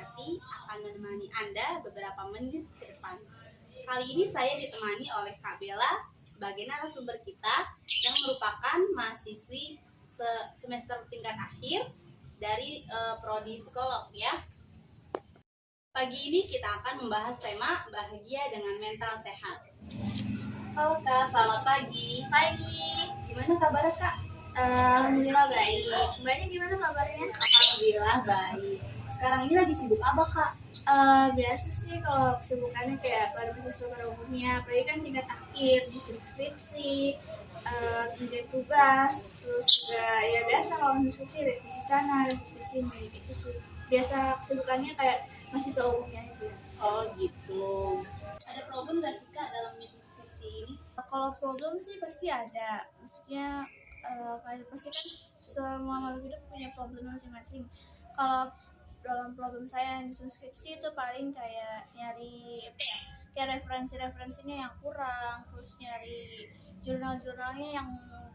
Suryati akan menemani Anda beberapa menit ke depan. Kali ini saya ditemani oleh Kak Bella sebagai narasumber kita yang merupakan mahasiswi semester tingkat akhir dari prodi psikolog ya. Pagi ini kita akan membahas tema bahagia dengan mental sehat. Halo Kak, selamat pagi. Pagi. Gimana kabarnya Kak? Alhamdulillah baik. Mbaknya gimana kabarnya? Alhamdulillah baik. Sekarang ini lagi sibuk apa Kak? Biasa sih kalau kesibukannya kayak pada mahasiswa pada umumnya, apalagi kan tingkat akhir, disuruh skripsi, kerjain tugas, terus juga ya biasa kalau skripsi revisi sana, revisi sini, gitu sih. Biasa kesibukannya kayak mahasiswa umumnya aja. Oh gitu. Ada problem nggak sih Kak dalam menyusun skripsi ini? Kalau problem sih pasti ada, maksudnya kayak pasti kan semua makhluk hidup punya problem masing-masing. Kalau dalam problem saya yang disusun skripsi itu paling kayak nyari apa ya, kayak referensinya yang kurang, terus nyari jurnalnya yang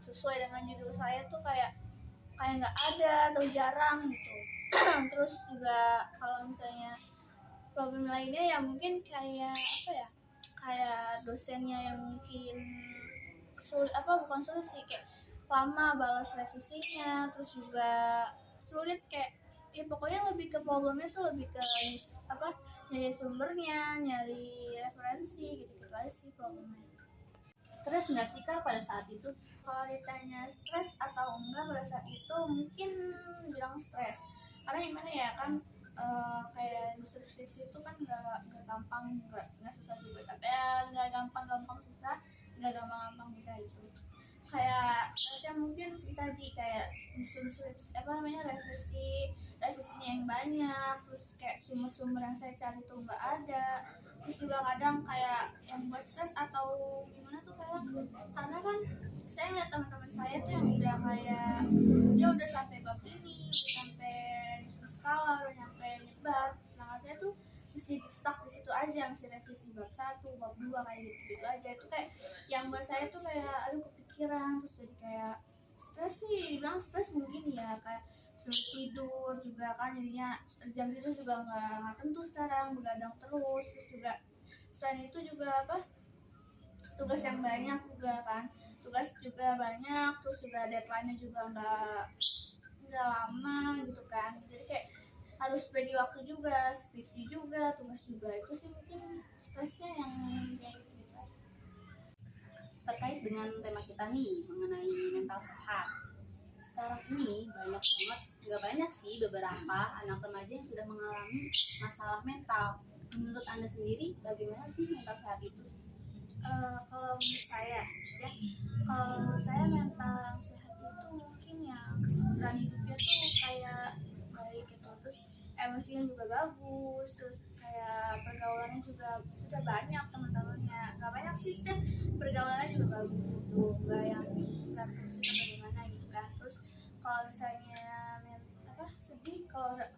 sesuai dengan judul saya tuh kayak nggak ada atau jarang gitu. Terus juga kalau misalnya problem lainnya ya mungkin kayak apa ya, kayak dosennya yang mungkin sulit, bukan sulit sih, kayak lama balas revisinya, terus juga sulit kayak ya pokoknya lebih ke problemnya tuh lebih ke nyari sumbernya, nyari referensi gitu aja sih problemnya. Stres nggak sih Kak pada saat itu? Kalau ditanya stres atau enggak pada saat itu mungkin bilang stres, karena gimana ya kan, kayak nulis skripsi itu kan nggak gampang, nggak susah juga, tapi ya nggak gampang susah, nggak gampang mudah itu. Kayak stresnya mungkin tadi kayak nyusun skripsi revisinya yang banyak, terus kayak sumber yang saya cari tuh nggak ada, terus juga kadang kayak yang buat stres atau gimana tuh kayak karena kan saya ngeliat teman-teman saya tuh yang udah kayak dia udah sampai bab ini, udah sampai nyusun skala, udah sampai nyebar, sedangkan saya tuh masih stuck di situ aja, masih revisi bab 1, bab 2 kayak gitu aja. Itu kayak yang buat saya tuh kayak aduh kepikiran, terus jadi kayak stres sih, dibilang stres mungkin ya, kayak sulit tidur juga kan, jadinya jam tidur juga nggak tentu sekarang, begadang terus juga selain itu juga tugas yang banyak juga kan, tugas juga banyak, terus juga deadline-nya juga nggak lama gitu kan, jadi kayak harus bagi waktu juga, skripsi juga, tugas juga, itu sih mungkin stresnya yang kayak gitu. Terkait dengan tema kita nih mengenai mental sehat. Sekarang ini banyak banget, nggak banyak sih, beberapa anak remaja yang sudah mengalami masalah mental. Menurut Anda sendiri bagaimana sih mental sehat itu? Kalau menurut saya ya, kalau menurut saya mental sehat itu mungkin yang kesejahteraan hidupnya tuh kayak baik gitu, terus emosinya juga bagus, terus kayak pergaulannya juga udah banyak teman-temannya, nggak banyak sih, pergaulannya juga bagus gitu, nggak yang berantem atau bagaimana gitu kan. Terus kalau misalnya sedih, kalau nggak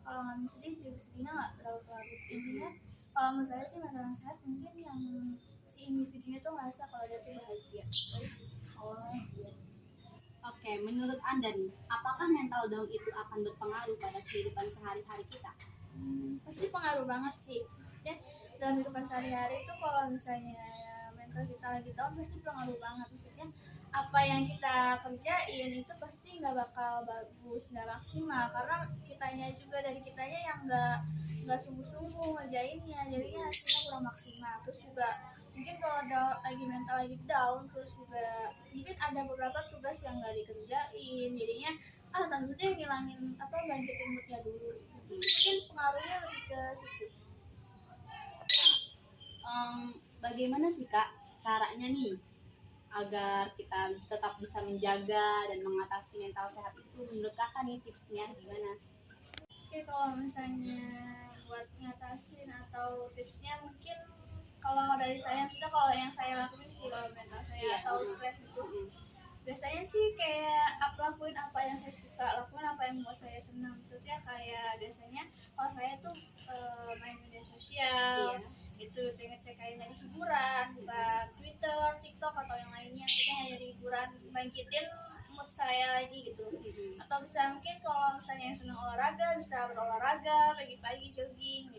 sedih juga sedihnya nggak terlalu intinya kalau menurut saya sih mental sehat mungkin yang si individunya tuh ngerasa kalau dia tuh bahagia. Oh iya. Oke, menurut Anda nih, apakah mental down itu akan berpengaruh pada kehidupan sehari-hari kita? Pasti pengaruh banget sih. Ya, dalam kehidupan sehari-hari itu kalau misalnya mental kita lagi down pasti pengaruh banget. Maksudnya apa yang kita kerjain itu pasti nggak bakal bagus, nggak maksimal, karena dari kitanya yang nggak sungguh-sungguh ngerjainnya, jadinya hasilnya kurang maksimal. Terus juga mungkin kalau ada lagi mental lagi down, terus juga mungkin ada beberapa tugas yang nggak dikerjain, jadinya tentu deh ngilangin bangkitin moodnya dulu. Itu mungkin pengaruhnya lebih ke situ. Bagaimana sih Kak caranya nih agar kita tetap bisa menjaga dan mengatasi mental sehat itu? Menurut Kakak nih tipsnya gimana? Oke, kalau misalnya buat ngatasin atau tipsnya mungkin kalau dari saya, kalau yang saya lakuin sih kalau mental saya atau stres itu biasanya sih kayak lakuin apa yang saya suka, lakuin apa yang membuat saya senang. Maksudnya kayak biasanya kalau saya tuh main media sosial, itu ngecek kayak nyari hiburan, buka Twitter, TikTok atau yang lainnya, kita nyari hiburan, bangkitin mood saya lagi gitu. Atau bisa mungkin kalau misalnya yang senang olahraga bisa berolahraga pagi-pagi, jogging,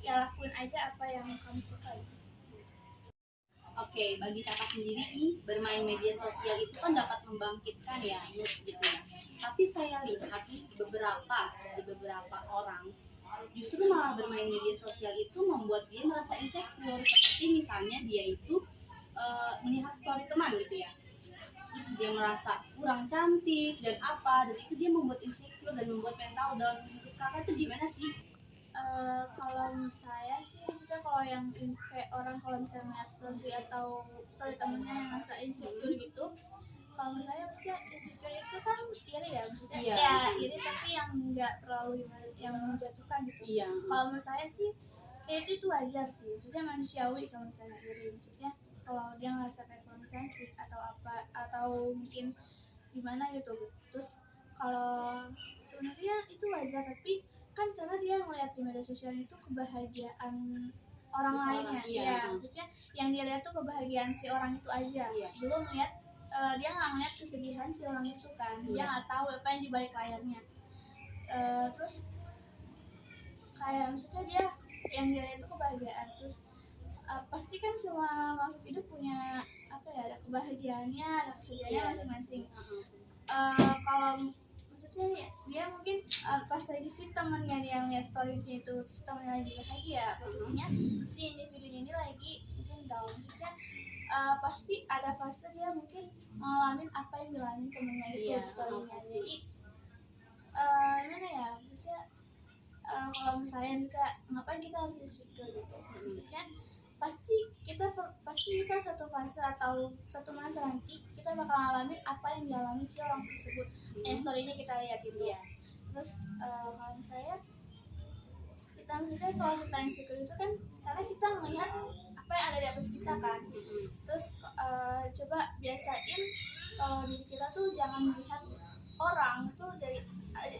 ya lakuin aja apa yang kamu suka. Oke, bagi kakak sendiri nih, bermain media sosial itu kan dapat membangkitkan ya mood gitu ya. Tapi saya lihat nih di beberapa orang justru malah bermain media sosial itu membuat dia merasa insecure. Seperti misalnya dia itu melihat story teman gitu ya. Terus dia merasa kurang cantik dan apa, dan itu dia membuat insecure dan membuat mental down. Menurut kakak itu gimana sih? Kalau saya sih maksudnya kalau yang kayak orang kalau misalnya ngeliat story atau story temennya yang ngerasa insecure gitu, kalau menurut saya maksudnya insecure itu kan iri ya, maksudnya Iya. ya iri tapi yang nggak terlalu yang menjatuhkan gitu. Iya. Kalau menurut saya sih kayak itu wajar sih, maksudnya manusiawi kalau misalnya iri, maksudnya kalau dia ngerasa kayak kurang cantik atau apa atau mungkin gimana gitu. Terus kalau sebenarnya itu wajar, tapi kan karena dia ngeliat di media sosial itu kebahagiaan orang Seseorang, lainnya, iya. ya maksudnya yang dia lihat tuh kebahagiaan si orang itu aja, Iya. belum lihat dia nggak ngeliat kesedihan si orang itu kan, dia Iya. nggak tahu apa yang di balik layarnya. Terus kayak maksudnya dia yang dia lihat itu kebahagiaan, terus pasti kan semua makhluk hidup punya apa ya, ada kebahagiaannya, ada kesedihannya Iya. masing-masing. Kalau maksudnya dia mungkin pas lagi si temennya dia ngeliat story-nya itu, si temennya lagi bahagia, posisinya si individunya ini lagi mungkin down, maksudnya pasti ada fase dia mungkin ngalamin apa yang dialami temennya itu Iya, di story-nya. pasti. Jadi gimana ya, maksudnya kalau misalnya juga ngapain kita harus insecure gitu, maksudnya pasti kita satu fase atau satu masa nanti kita bakal ngalamin apa yang dialami si orang tersebut. Story-nya kita lihat gitu. Iya. Terus kalau saya kita maksudnya kalau kita insecure itu kan karena kita melihat apa yang ada di atas kita kan. Terus coba biasain kalau diri kita tuh jangan melihat orang itu dari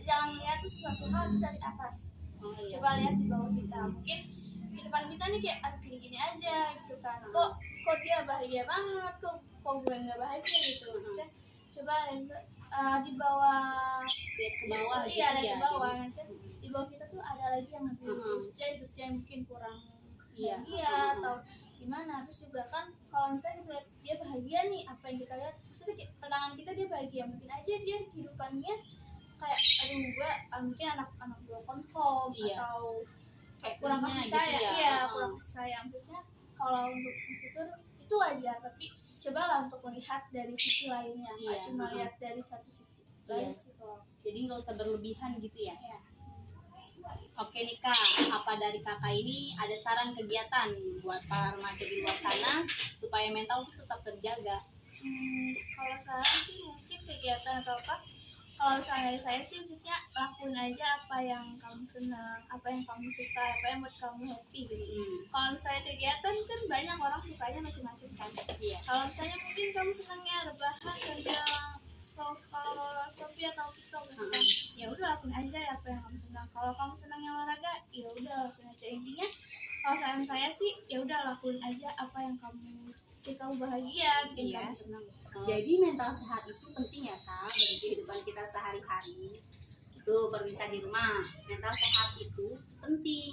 jangan melihat tuh sesuatu hal itu dari atas. Oh, iya. Coba lihat di bawah kita, mungkin di depan kita nih kayak gini-gini aja gitu kan, kok dia bahagia banget, kok gue nggak bahagia gitu. Maksudnya coba di bawah, Lihat ke bawah iya gitu ada ya, di bawah, jadi- nanti di bawah kita tuh ada lagi yang lebih maksudnya hidupnya mungkin kurang Iya. bahagia atau gimana. Terus juga kan kalau misalnya kita lihat dia bahagia nih, apa yang kita lihat maksudnya pandangan kita dia bahagia, mungkin aja dia kehidupannya kayak aduh gue mungkin anak broken home, Iya. atau Kayak kurang filmnya kasih gitu sayang, ya. iya kurang kasih sayang. Maksudnya kalau untuk insecure itu wajar, tapi cobalah untuk melihat dari sisi lainnya, nggak Iya. cuma lihat dari satu sisi. Iya. Gitu. Jadi nggak usah berlebihan gitu ya. Iya. Oke nih Kak, apa dari kakak ini ada saran kegiatan buat para remaja di luar sana supaya mental tuh tetap terjaga? Kalau saya sih mungkin kegiatan atau apa, kalau misalnya dari saya sih maksudnya lakuin aja apa yang kamu senang, apa yang kamu suka, apa yang buat kamu happy gitu. Kalau misalnya kegiatan kan banyak orang sukanya macam-macam kan. Iya. Kalau misalnya mungkin kamu senangnya rebahan sambil scroll Shopee atau TikTok gitu kan, ya udah lakuin aja apa yang kamu senang. Kalau kamu senangnya olahraga, ya udah lakuin aja. Intinya kalau saran saya sih ya udah lakuin aja apa yang kamu bikin kamu bahagia, bikin Iya. kamu senang. Jadi mental sehat itu penting ya Kak bagi kehidupan kita sehari-hari. Itu berpisah di rumah. Mental sehat itu penting.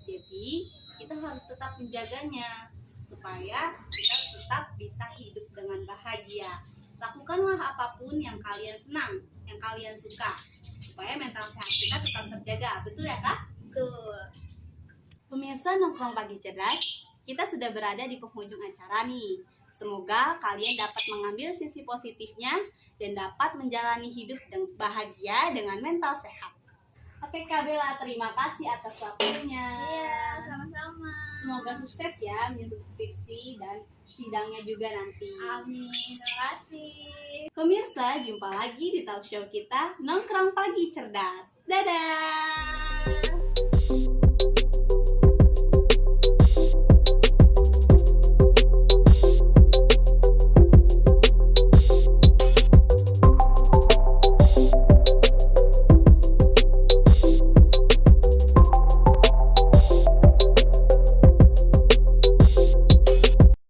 Jadi kita harus tetap menjaganya supaya kita tetap bisa hidup dengan bahagia. Lakukanlah apapun yang kalian senang, yang kalian suka, supaya mental sehat kita tetap terjaga. Betul ya Kak? Betul. Pemirsa Nongkrong Pagi Cerdas, kita sudah berada di penghujung acara nih. Semoga kalian dapat mengambil sisi positifnya dan dapat menjalani hidup dengan bahagia dengan mental sehat. Oke Kak Bella, terima kasih atas waktunya. Iya, sama-sama. Semoga sukses ya menyusun skripsi dan sidangnya juga nanti. Amin. Terima kasih. Pemirsa, jumpa lagi di talk show kita Nongkrong Pagi Cerdas. Dadah!